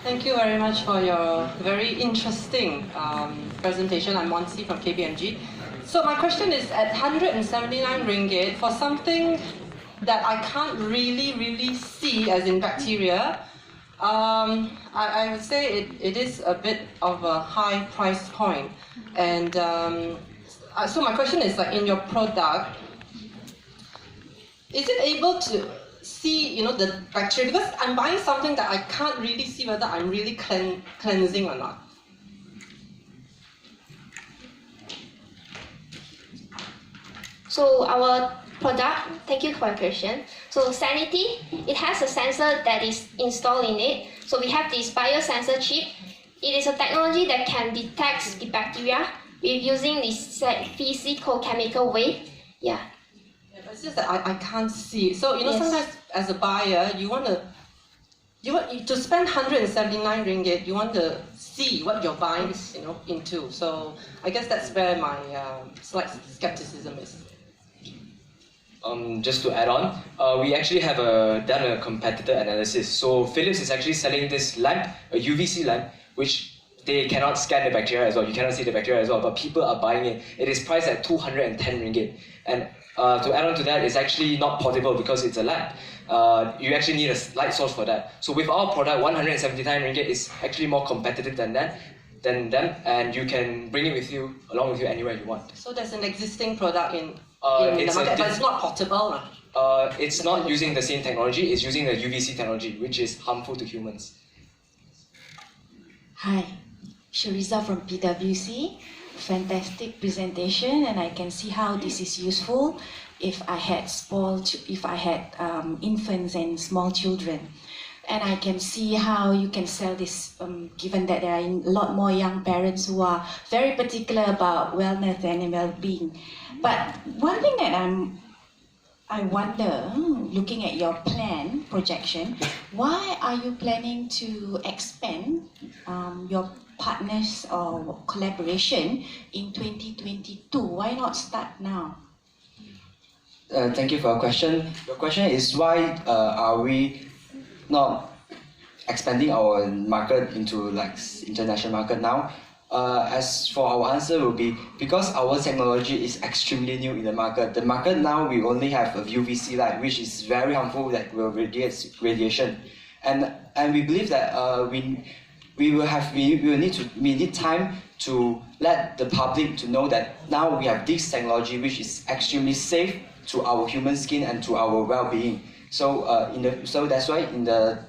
Thank you very much for your very interesting presentation. I'm Monsi from KPMG. So my question is, at 179 ringgit, for something that I can't really see, as in bacteria, I would say it is a bit of a high price point. And so my question is, like, in your product, is it able to see, the bacteria? Because I'm buying something that I can't really see whether I'm really cleansing or not. So our product, thank you for your question. So Sanity, it has a sensor that is installed in it. So we have this biosensor chip. It is a technology that can detect the bacteria with using this physical-chemical way. Yeah. It's just that I can't see. So, yes. Sometimes as a buyer, you want to spend 179 ringgit, you want to see what you're buying, into. So I guess that's where my slight skepticism is. Just to add on, we actually have done a competitor analysis. So Philips is actually selling this lamp, a UVC lamp, which they cannot scan the bacteria as well. You cannot see the bacteria as well, but people are buying it. It is priced at 210 ringgit. And to add on to that, it's actually not portable because it's a lamp. You actually need a light source for that. So with our product, 179 ringgit is actually more competitive than them, and you can bring it along with you anywhere you want. So there's an existing product in the market, but it's not portable. It's not using the same technology. It's using the UVC technology, which is harmful to humans. Hi, Shariza from PwC. Fantastic presentation, and I can see how this is useful if I had infants and small children. And I can see how you can sell this, given that there are a lot more young parents who are very particular about wellness and well-being. But one thing that I wonder, looking at your plan projection, why are you planning to expand your partners or collaboration in 2022? Why not start now? Thank you for your question. Your question is why are we not expanding our market into international market now? As for our answer will be because our technology is extremely new in the market. The market now we only have a UVC light, which is very harmful, that will radiate radiation, and we believe that we need time to let the public to know that now we have this technology which is extremely safe to our human skin and to our well-being. So that's why in the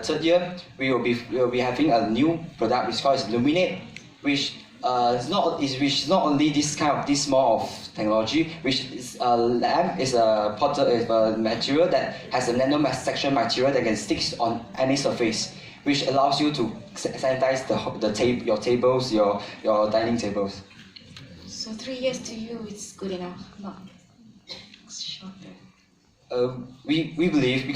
third year we will be having a new product which is called Illuminate, which is not only this small of technology, which is a lamp, is a material that has a nanosection material that can stick on any surface, which allows you to sanitize your tables, your dining tables. So 3 years to you is good enough, not shorter. We believe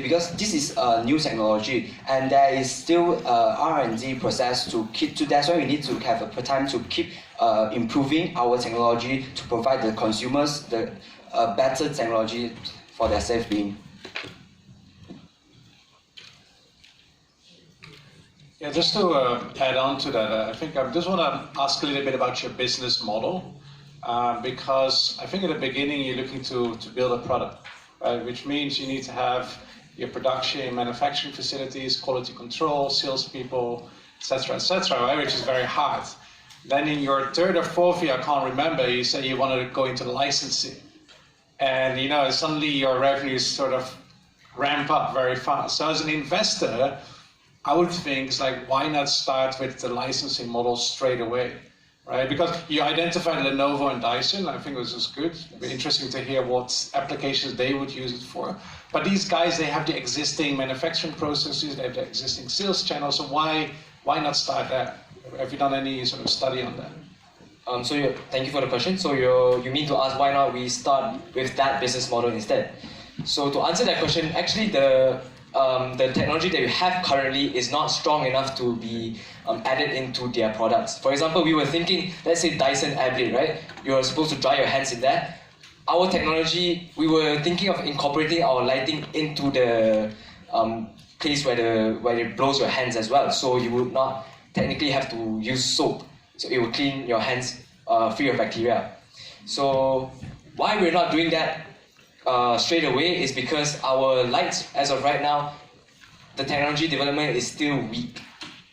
because this is a new technology and there is still R&D process to keep to. That's why we need to have a time to keep improving our technology to provide the consumers the better technology for their safe being. Yeah, just to add on to that, I think I just want to ask a little bit about your business model, because I think at the beginning you're looking to build a product, right? Which means you need to have your production, manufacturing facilities, quality control, salespeople, etc., right? Which is very hard. Then in your third or fourth year, I can't remember, you said you wanted to go into licensing, and suddenly your revenues sort of ramp up very fast. So as an investor, I would think it's like, why not start with the licensing model straight away, right? Because you identified Lenovo and Dyson. I think this is good. It'd be interesting to hear what applications they would use it for. But these guys, they have the existing manufacturing processes, they have the existing sales channels. So why not start there? Have you done any sort of study on that? Thank you for the question. So you mean to ask why not we start with that business model instead? So to answer that question, actually the technology that we have currently is not strong enough to be added into their products. For example, we were thinking, let's say Dyson Airblade, right? You're supposed to dry your hands in there. Our technology, we were thinking of incorporating our lighting into the place where it blows your hands as well. So you would not technically have to use soap. So it will clean your hands free of bacteria. So why we're not doing that straight away is because our lights, as of right now, the technology development is still weak.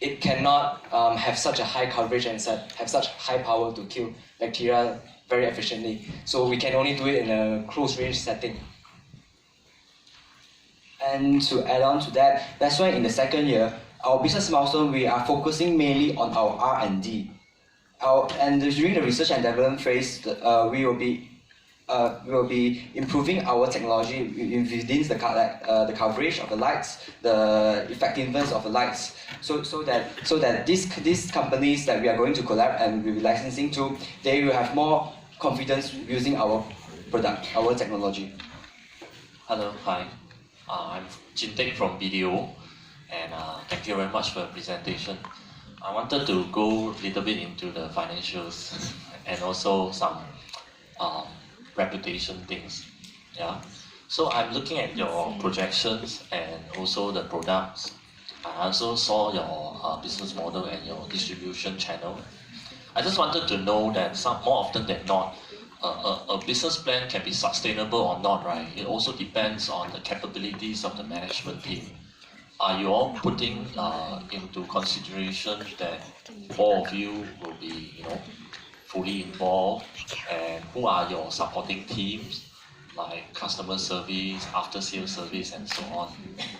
It cannot have such a high coverage and have such high power to kill bacteria very efficiently. So we can only do it in a close range setting. And to add on to that, that's why in the second year, our business milestone, we are focusing mainly on our R&D. And during the research and development phase, we will be improving our technology within the coverage of the lights, the effectiveness of the lights, so that these companies that we are going to collab and we'll be licensing to, they will have more confidence using our product, our technology. Hello, hi. I'm Jintek from BDO, and thank you very much for the presentation. I wanted to go a little bit into the financials and also some reputation things. Yeah. So I'm looking at your projections and also the products. I also saw your business model and your distribution channel. I just wanted to know that more often than not, a business plan can be sustainable or not, right? It also depends on the capabilities of the management team. Are you all putting into consideration that all of you will be, fully involved, and who are your supporting teams, like customer service, after-sales service, and so on?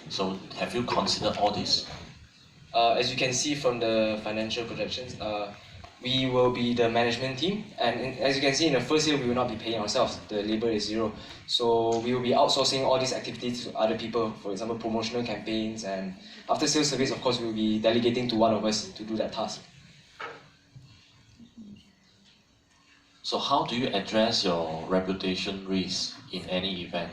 So have you considered all this? As you can see from the financial projections, we will be the management team, and as you can see in the first year, we will not be paying ourselves. The labor is zero. So we will be outsourcing all these activities to other people, for example, promotional campaigns, and after sales service, of course, we will be delegating to one of us to do that task. So how do you address your reputation risk in any event?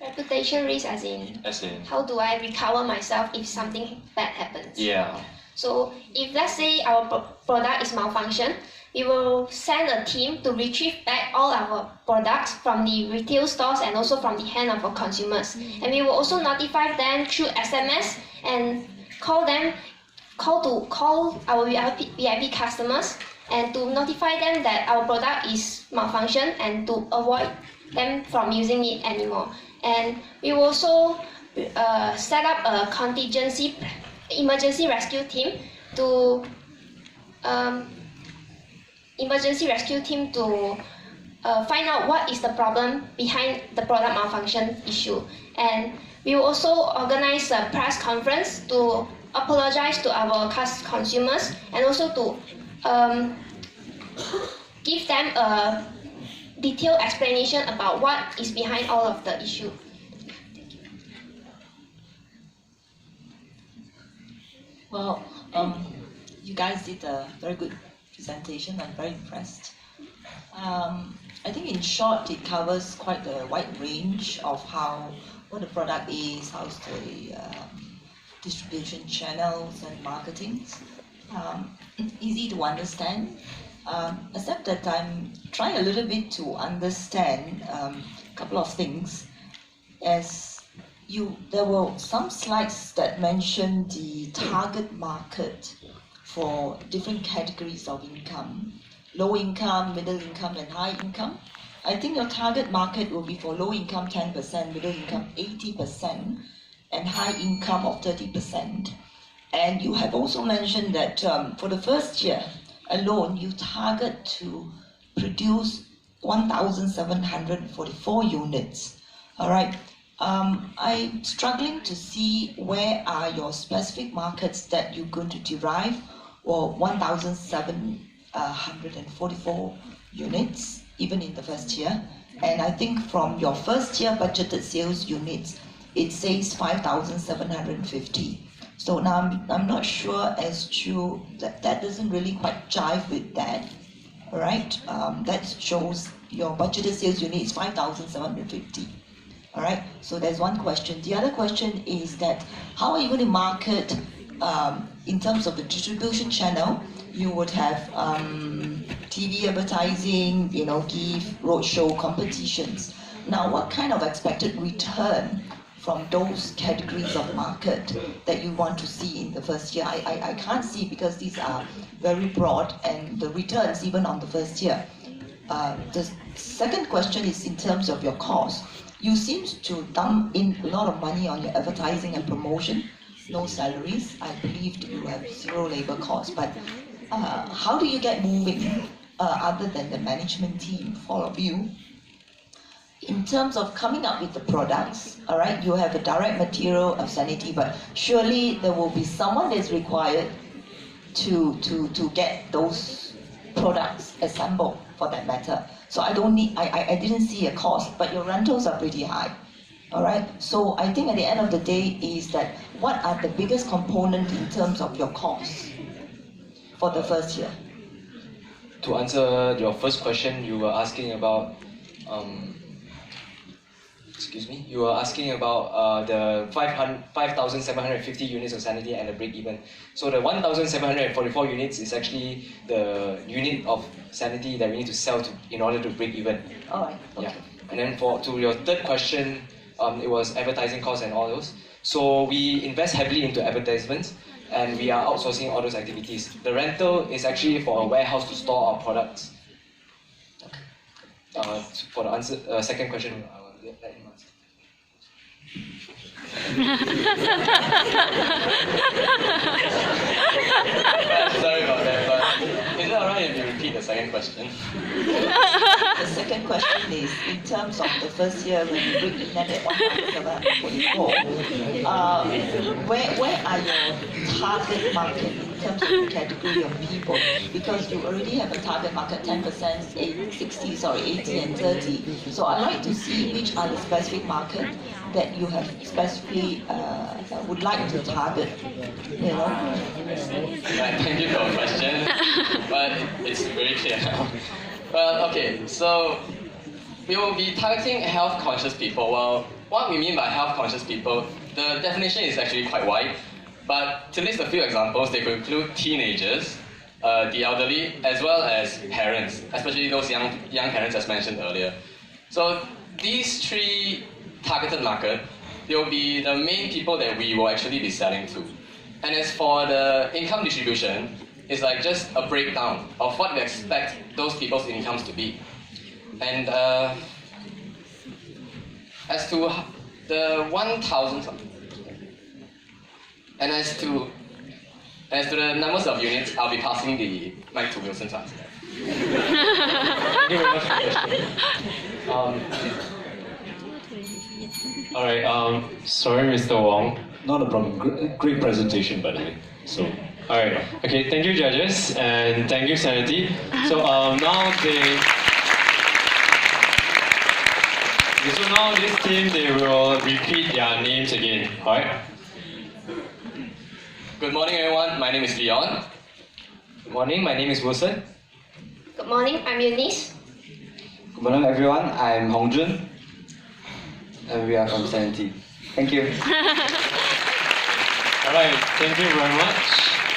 Reputation risk as in how do I recover myself if something bad happens? Yeah. So if let's say our product is malfunction, we will send a team to retrieve back all our products from the retail stores and also from the hand of our consumers. And we will also notify them through SMS and call our VIP customers and to notify them that our product is malfunction and to avoid them from using it anymore. And we will also set up a emergency rescue team to find out what is the problem behind the product malfunction issue. And we will also organize a press conference to apologize to our consumers and also to give them a detailed explanation about what is behind all of the issue. Well, you guys did a very good presentation. I'm very impressed. I think in short, it covers quite a wide range of what the product is, how's the distribution channels and marketing. Easy to understand. Except that I'm trying a little bit to understand a couple of things. There were some slides that mentioned the target market for different categories of income: low income, middle income, and high income. I think your target market will be for low income 10%, middle income 80%, and high income of 30%. And you have also mentioned that for the first year alone, you target to produce 1,744 units. All right. I'm struggling to see where are your specific markets that you're going to derive or 1,744 units, even in the first year. And I think from your first year budgeted sales units, it says 5,750. So now I'm not sure as to that doesn't really quite jive with that. All right, that shows your budgeted sales unit is 5,750. All right, so there's one question. The other question is that how are you going to market in terms of the distribution channel? You would have TV advertising, give roadshow competitions. Now, what kind of expected return from those categories of market that you want to see in the first year? I can't see because these are very broad and the returns even on the first year. The second question is in terms of your cost. You seem to dump in a lot of money on your advertising and promotion, no salaries. I believe you have zero labor costs, but how do you get moving other than the management team, all of you? In terms of coming up with the products, all right, you have a direct material of Sanity, but surely there will be someone that's required to get those products assembled for that matter. So I didn't see a cost, but your rentals are pretty high. All right, so I think at the end of the day is that what are the biggest components in terms of your costs for the first year? To answer your first question, you were asking about you were asking about the 5,750 units of Sanity and the break-even. So the 1,744 units is actually the unit of Sanity that we need to sell in order to break even. All right. Okay. Yeah. And then to your third question, it was advertising costs and all those. So we invest heavily into advertisements, and we are outsourcing all those activities. The rental is actually for a warehouse to store our products. For the second question, I will let him answer. Sorry about that, but is it alright if you repeat the second question? The second question is, in terms of the first year when you break even at 1,744, where are your target market in terms of the category of people? Because you already have a target market 10%, 80 and 30. So I'd like to see which are the specific market that you have specifically would like to target, you know? Thank you for the question, but it's very clear now. Well, okay, so we will be targeting health-conscious people. Well, what we mean by health-conscious people, the definition is actually quite wide, but to list a few examples, they could include teenagers, the elderly, as well as parents, especially those young parents as mentioned earlier. So these three targeted market, they will be the main people that we will actually be selling to. And as for the income distribution, it's like just a breakdown of what we expect those people's incomes to be. And as to the 1,000, and as to the numbers of units, I'll be passing the mic to Wilson to answer that. Thank you very much for the question. All right. Sorry, Mr. Wong. Not a problem. Great presentation, by the way. So, all right. Okay. Thank you, judges, and thank you, Sanity. So now this team they will repeat their names again. All right. Good morning, everyone. My name is Leon. Good morning. My name is Wilson. Good morning, I'm Eunice. Good morning, everyone. I'm Hongjun, and we are from Sanity. Thank you. All right. Thank you very much.